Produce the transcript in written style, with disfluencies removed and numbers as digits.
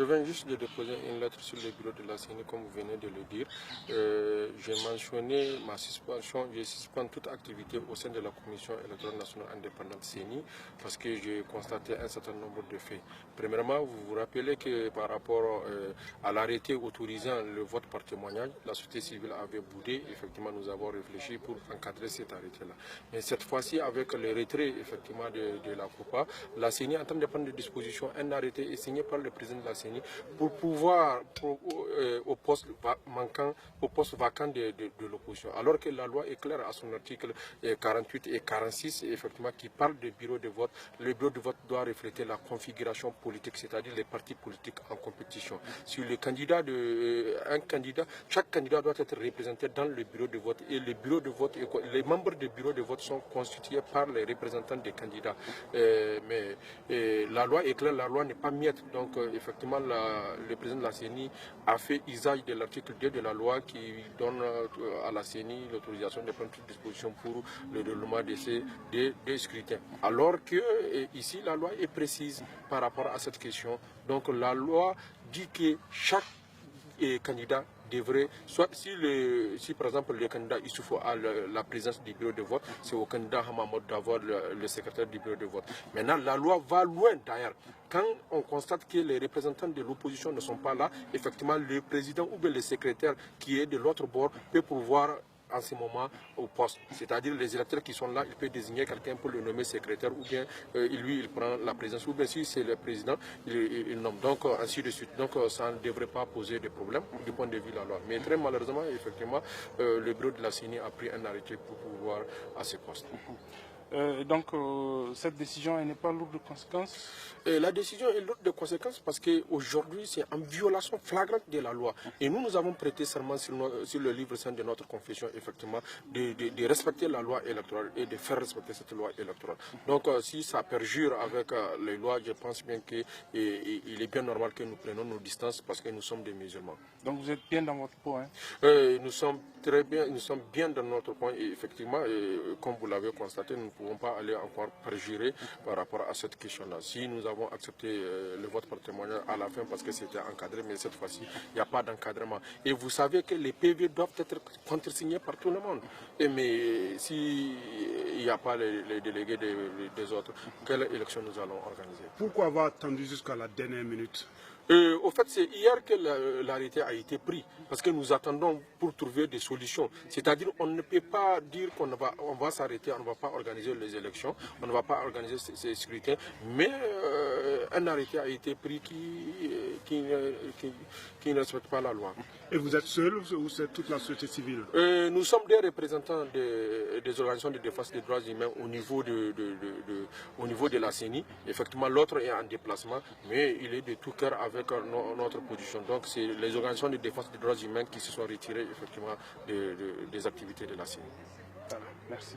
viens juste de déposer une lettre sur le bureau de la CENI, comme vous venez de le dire. J'ai mentionné ma suspension, je suspends toute activité au sein de la Commission électorale nationale indépendante CENI parce que j'ai constaté un certain nombre de faits. Premièrement, vous vous rappelez que par rapport à l'arrêté autorisant le vote par témoignage, la société civile avait boudé. Effectivement, nous avons réfléchi pour encadrer cet arrêté-là. Mais cette fois-ci, avec le retrait effectivement de la COPA, la CENI est en train de prendre des dispositions. Un arrêté est signé par le président de la CENI pour pouvoir, au poste vacant de l'opposition. Alors que la loi est claire à son article 48 et 46, effectivement, qui parle de bureau de vote. Le bureau de vote doit refléter la configuration politique, c'est-à-dire les partis politiques en compétition. Sur le candidat chaque candidat doit être représenté dans le bureau de vote. Et le bureau de vote, les membres du bureau de vote sont constitués par les représentants des candidats. Mais la loi est claire, la loi n'est pas miette. Donc effectivement, le président de la CENI a fait usage de l'article 2 de la loi qui donne à la CENI l'autorisation de prendre toute disposition pour le déroulement de ces scrutins. Alors que ici, la loi est précise par rapport à cette question. Donc la loi dit que chaque candidat devrait, soit si par exemple le candidat Issoufou a la présence du bureau de vote, c'est au candidat Hamamoud d'avoir le secrétaire du bureau de vote. Maintenant, la loi va loin d'ailleurs. Quand on constate que les représentants de l'opposition ne sont pas là, effectivement, le président ou bien le secrétaire qui est de l'autre bord peut pouvoir en ce moment au poste. C'est-à-dire les électeurs qui sont là, il peut désigner quelqu'un pour le nommer secrétaire ou bien lui, il prend la présence. Ou bien si c'est le président, il nomme. Donc ainsi de suite. Donc ça ne devrait pas poser de problème du point de vue de la loi. Mais très malheureusement, effectivement, le bureau de la CENI a pris un arrêté pour pouvoir à ce poste. Donc cette décision n'est pas lourde de conséquences? La décision est lourde de conséquences parce qu'aujourd'hui c'est en violation flagrante de la loi. Et nous avons prêté serment sur le livre saint de notre confession, effectivement, de respecter la loi électorale et de faire respecter cette loi électorale. Donc si ça perjure avec les lois, je pense bien qu'il est bien normal que nous prenions nos distances parce que nous sommes des musulmans. Donc vous êtes bien dans votre point, hein? Nous sommes très bien, nous sommes bien dans notre point et effectivement, comme vous l'avez constaté, nous ne pouvons pas aller encore perjurer par rapport à cette question-là. Si nous avons accepté le vote par témoignage à la fin parce que c'était encadré, mais cette fois-ci, il n'y a pas d'encadrement. Et vous savez que les PV doivent être contresignés par tout le monde. Mais s'il n'y a pas les délégués des autres, quelle élection nous allons organiser? Pourquoi avoir attendu jusqu'à la dernière minute? Au fait, c'est hier que l'arrêté a été pris, parce que nous attendons pour trouver des solutions. C'est-à-dire qu'on ne peut pas dire qu'on va s'arrêter, on ne va pas organiser les élections, on ne va pas organiser ces scrutins, mais un arrêté a été pris qui ne respecte pas la loi. Et vous êtes seul ou c'est toute la société civile? Nous sommes des représentants des organisations de défense des droits humains au niveau de la CENI. Effectivement, l'autre est en déplacement, mais il est de tout cœur avec notre position. Donc, c'est les organisations de défense des droits humains qui se sont retirées effectivement des activités de la CENI. Merci.